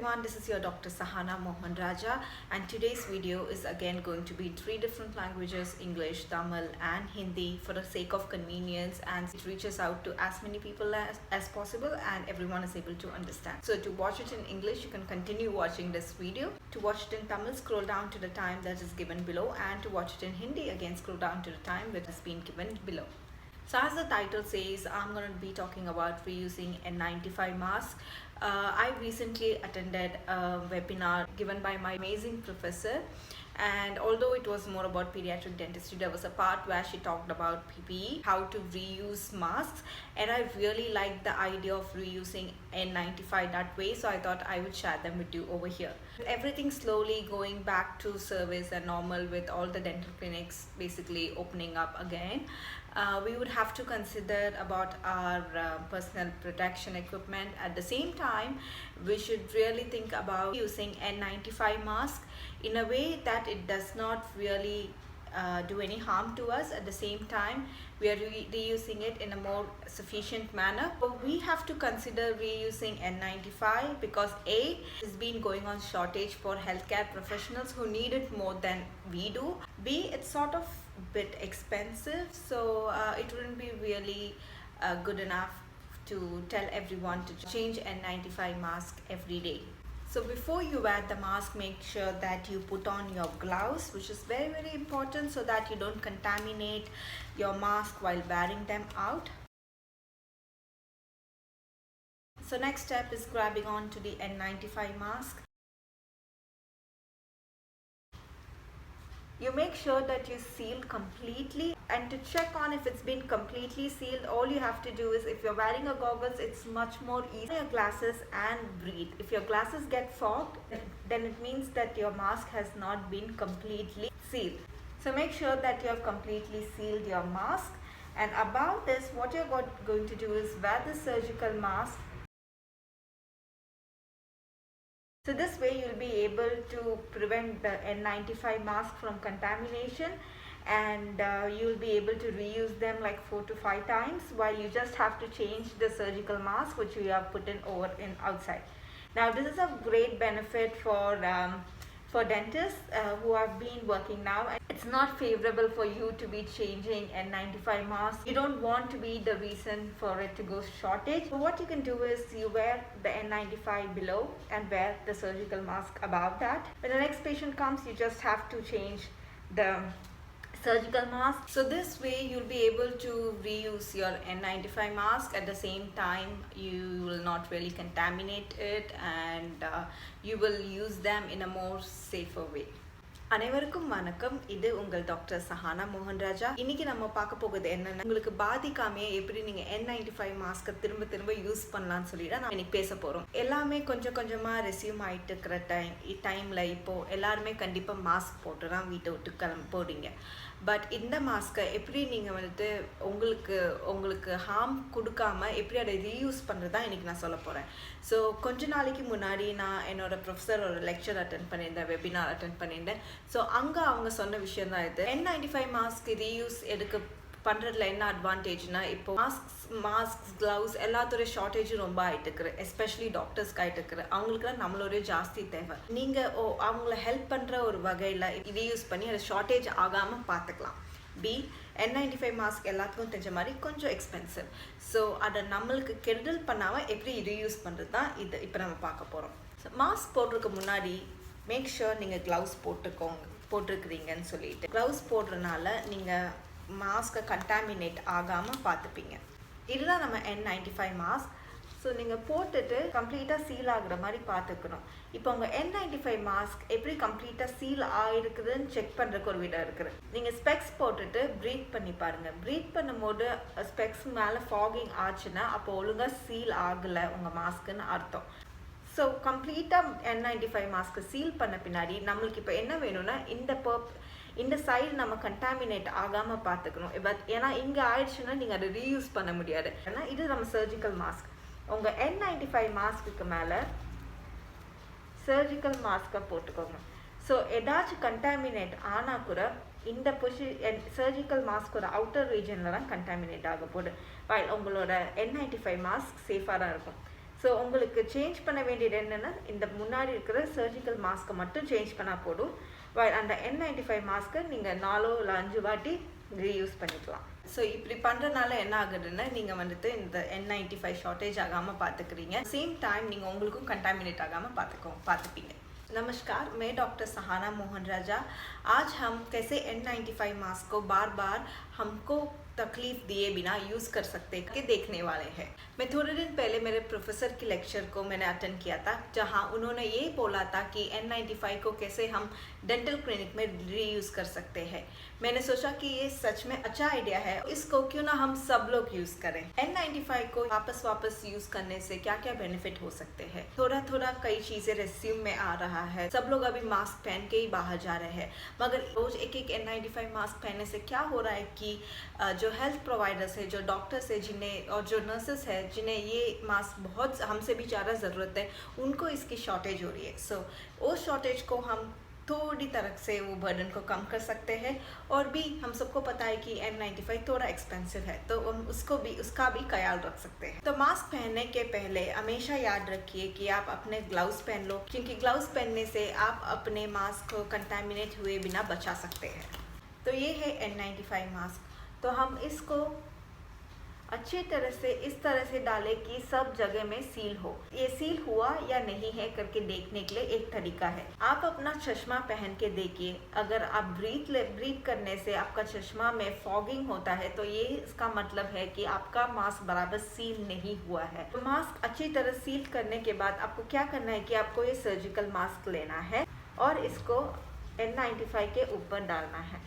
everyone, this is your Dr. Sahana Mohan Raja, and today's video is again going to be in 3 different languages: English, Tamil and Hindi, for the sake of convenience, and it reaches out to as many people as possible and everyone is able to understand. So to watch it in English, you can continue watching this video. To watch it in Tamil, scroll down to the time that is given below, and to watch it in Hindi, again scroll down to the time that has been given below. So as the title says, I'm going to be talking about reusing N95 mask. I recently attended a webinar given by my amazing professor, and although it was more about pediatric dentistry, there was a part where she talked about PPE, how to reuse masks, and I really liked the idea of reusing N95 that way, so I thought I would share them with you over here. Everything slowly going back to service and normal, with all the dental clinics basically opening up again, we would have to consider about our personal protection equipment. At the same time, we should really think about using N95 mask in a way that it does not really do any harm to us. At the same time, we are reusing it in a more sufficient manner. But we have to consider reusing N95 because A, has been going on shortage for healthcare professionals who need it more than we do. B, it's sort of bit expensive, so it wouldn't be really good enough to tell everyone to change N95 mask every day. So before you wear the mask, make sure that you put on your gloves, which is very important, so that you don't contaminate your mask while wearing them out. So next step is grabbing on to the N95 mask. You make sure that you seal completely, and to check on if it's been completely sealed, all you have to do is, if you're wearing a goggles, it's much more easy. Your glasses and breathe. If your glasses get fogged, then it means that your mask has not been completely sealed. So make sure that you have completely sealed your mask. And about this, what you're going to do is wear the surgical mask. So this way you'll be able to prevent the N95 mask from contamination, and you'll be able to reuse them like 4 to 5 times, while you just have to change the surgical mask which you have put in over in outside. Now this is a great benefit for dentists who have been working now. It's not favorable for you to be changing N95 mask. You don't want to be the reason for it to go shortage. So what you can do is you wear the N95 below and wear the surgical mask above that. When the next patient comes, you just have to change the surgical mask. So this way you'll be able to reuse your N95 mask. At the same time, you will not really contaminate it, and you will use them in a more safer way. அனைவருக்கும் வணக்கம். இது உங்கள் doctor Sahana மோகன் ராஜா. இன்னைக்கு நம்ம பார்க்க போகிறது என்னன்னா, உங்களுக்கு பாதிக்காமே எப்படி நீங்க N95 மாஸ்கை திரும்ப யூஸ் பண்ணலாம்னு சொல்லிட்டு நான் இன்னைக்கு பேச போறோம். எல்லாமே கொஞ்சமா ரெசியூம் ஆயிட்டு இருக்கிற டைம்ல இப்போ எல்லாருமே கண்டிப்பா மாஸ்க் போட்டு தான் வீட்டை விட்டு போறீங்க. பட் இந்த மாஸ்கை எப்படி நீங்கள் வந்துட்டு உங்களுக்கு ஹார்ம் கொடுக்காம எப்படி அதை ரீயூஸ் பண்ணுறது தான் இன்றைக்கி நான் சொல்ல போகிறேன். ஸோ கொஞ்ச நாளைக்கு முன்னாடி நான் என்னோடய ப்ரொஃபஸரோட லெக்சர் அட்டென்ட் பண்ணியிருந்தேன், வெபினார் அட்டென்ட் பண்ணியிருந்தேன். ஸோ அங்கே அவங்க சொன்ன விஷயம் தான் இது. N95 மாஸ்க் ரீயூஸ் பண்ணுறதுல என்ன அட்வான்டேஜ்னா, இப்போ மாஸ்க் க்ளவுஸ் எல்லாத்தோடைய ஷார்ட்டேஜும் ரொம்ப ஆகிட்டு இருக்குது, எஸ்பெஷலி டாக்டர்ஸ்க்கு ஆகிட்டு இருக்குது. அவங்களுக்குலாம் நம்மளோடைய ஜாஸ்தி தேவை. நீங்கள் அவங்கள ஹெல்ப் பண்ணுற ஒரு வகையில் ரீயூஸ் பண்ணி அதை ஷார்ட்டேஜ் ஆகாமல் பார்த்துக்கலாம். N95 மாஸ்க் எல்லாத்துக்கும் தெரிஞ்ச மாதிரி கொஞ்சம் எக்ஸ்பென்சிவ். ஸோ அதை நம்மளுக்கு கெடுதல் பண்ணாமல் எப்படி ரீயூஸ் பண்ணுறது தான் இது இப்போ நம்ம பார்க்க போகிறோம். ஸோ மாஸ்க் போடுறதுக்கு முன்னாடி மேக் ஷுர் நீங்கள் க்ளவுஸ் போட்டிருக்கிறீங்கன்னு சொல்லிட்டு. க்ளவுஸ் போடுறதுனால நீங்கள் மாஸ்கை கண்டாமினேட் ஆகாமல் பார்த்துப்பீங்க. இதுதான் நம்ம N95 மாஸ்க். ஸோ நீங்கள் போட்டுட்டு கம்ப்ளீட்டாக சீல் ஆகுற மாதிரி பார்த்துக்கணும். இப்போ உங்கள் N95 மாஸ்க் எப்படி கம்ப்ளீட்டாக சீல் ஆகிருக்குதுன்னு செக் பண்ணுறதுக்கு ஒரு விடம் இருக்குது. நீங்கள் ஸ்பெக்ஸ் போட்டுட்டு ப்ரீத் பண்ணி பாருங்கள். ப்ரீத் பண்ணும்போது ஸ்பெக்ஸ் மேலே ஃபாகிங் ஆச்சுன்னா அப்போ ஒழுங்காக சீல் ஆகலை உங்கள் மாஸ்க்குன்னு அர்த்தம். ஸோ கம்ப்ளீட்டாக N95 மாஸ்க்கு சீல் பண்ண பின்னாடி நம்மளுக்கு இப்போ என்ன வேணும்னா, இந்த சைடு நம்ம கண்டாமினேட் ஆகாமல் பார்த்துக்கணும். பட் ஏன்னா இங்கே ஆயிடுச்சுன்னா நீங்கள் அதை ரீயூஸ் பண்ண முடியாது. ஏன்னா இது நம்ம சர்ஜிக்கல் மாஸ்க். உங்கள் N95 மாஸ்க்கு மேலே சர்ஜிக்கல் மாஸ்கை போட்டுக்கோங்க. ஸோ ஏதாச்சும் கண்டாமினேட் ஆனால் கூட இந்த சர்ஜிக்கல் மாஸ்கோட அவுட்டர் ரீஜனில் தான் கண்டாமினேட் ஆக போகுது, வைல் உங்களோட N95 மாஸ்க் சேஃபாக தான் இருக்கும். ஸோ ஸோ உங்களுக்கு சேஞ்ச் பண்ண வேண்டியது என்னென்னா இந்த முன்னாடி இருக்கிற சர்ஜிக்கல் மாஸ்க்கை மட்டும் சேஞ்ச் பண்ணால் போதும். அந்த N95 மாஸ்க்கை நீங்கள் 4 இல்லை 5 வாட்டி ரீயூஸ் பண்ணிக்கலாம். ஸோ இப்படி பண்ணுறதுனால என்ன ஆகுதுன்னா நீங்கள் வந்துட்டு இந்த N95 ஷார்ட்டேஜ் ஆகாமல் பார்த்துக்கிறீங்க. சேம் டைம் நீங்கள் உங்களுக்கும் கண்டாமினேட் ஆகாமல் பார்த்துப்பீங்க. नमस्कार, मैं डॉक्टर सहाना मोहन राजा। आज हम कैसे N95 मास्क को बार बार हमको तकलीफ दिए बिना यूज़ कर सकते हैं देखने वाले हैं। मैं थोड़े दिन पहले मेरे प्रोफेसर की लेक्चर को मैंने अटेंड किया था, जहां उन्होंने ये बोला था कि N95 को कैसे हम डेंटल क्लिनिक में रीयूज़ कर सकते हैं। मैंने सोचा कि ये सच में अच्छा आइडिया है, इसको क्यों ना हम सब लोग यूज़ करें। N95 को वापस यूज़ करने से क्या क्या बेनिफिट हो सकते हैं। थोड़ा कई चीज़ें रेस्यूम में आ रहा है। सब लोग अभी मास्क पहन के ही बाहर जा रहे हैं, मगर रोज एक N95 मास्क पहनने से क्या हो रहा है कि जो हेल्थ प्रोवाइडर्स है, जो डॉक्टर्स है, जिन्हें और जो नर्सेस है, जिन्हें ये मास्क बहुत हमसे भी ज़्यादा ज़रूरत है, उनको इसकी शॉर्टेज हो रही है। सो उस शॉर्टेज को हम थोड़ी तरह से वो बर्डन को कम कर सकते हैं। और भी हम सबको पता है कि N95 थोड़ा एक्सपेंसिव है, तो हम उसका भी ख्याल रख सकते हैं। तो मास्क पहनने के पहले हमेशा याद रखिए कि आप अपने ग्लव्स पहन लो, क्योंकि ग्लव्स पहनने से आप अपने मास्क को कंटामिनेट हुए बिना बचा सकते हैं। तो ये है N95 मास्क। तो हम इसको अच्छी तरह से इस तरह से डालें कि सब जगह में सील हो। ये सील हुआ या नहीं है करके देखने के लिए एक तरीका है, आप अपना चश्मा पहन के देखिए। अगर आप ब्रीथ करने से आपका चश्मा में फॉगिंग होता है, तो ये इसका मतलब है कि आपका मास्क बराबर सील नहीं हुआ है। तो मास्क अच्छी तरह सील करने के बाद आपको क्या करना है कि आपको ये सर्जिकल मास्क लेना है और इसको N95 के ऊपर डालना है।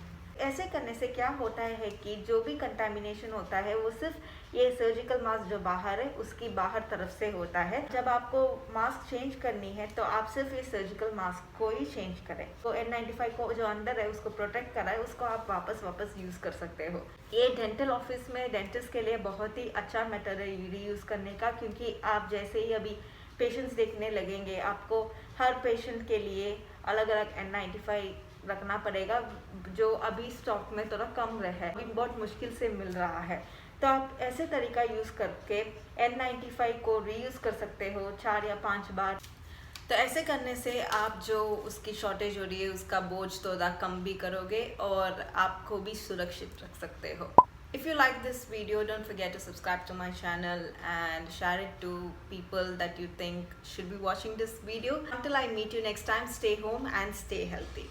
ऐसे करने से क्या होता है कि जो भी कंटामिनेशन होता है वो सिर्फ ये सर्जिकल मास्क जो बाहर है उसकी बाहर तरफ से होता है। जब आपको मास्क चेंज करनी है तो आप सिर्फ ये सर्जिकल मास्क को ही चेंज करें। तो N95 को जो अंदर है उसको प्रोटेक्ट करा है, उसको आप वापस यूज़ कर सकते हो। ये डेंटल ऑफिस में डेंटिस्ट के लिए बहुत ही अच्छा मेथड है रीयूज़ करने का, क्योंकि आप जैसे ही अभी पेशेंट्स देखने लगेंगे, आपको हर पेशेंट के लिए अलग अलग N95 रखना पड़ेगा, जो अभी स्टॉक में थोड़ा कम रहा है, अभी बहुत मुश्किल से मिल रहा है। तो आप ऐसे तरीका यूज़ करके N95 को रीयूज़ कर सकते हो 4 या 5 बार। तो ऐसे करने से आप जो उसकी शॉर्टेज हो रही है उसका बोझ थोड़ा कम भी करोगे और आपको भी सुरक्षित रख सकते हो। If you like this video, don't forget to subscribe to my channel and share it to people that you think should be watching this video. Until I meet you next time, stay home and stay healthy.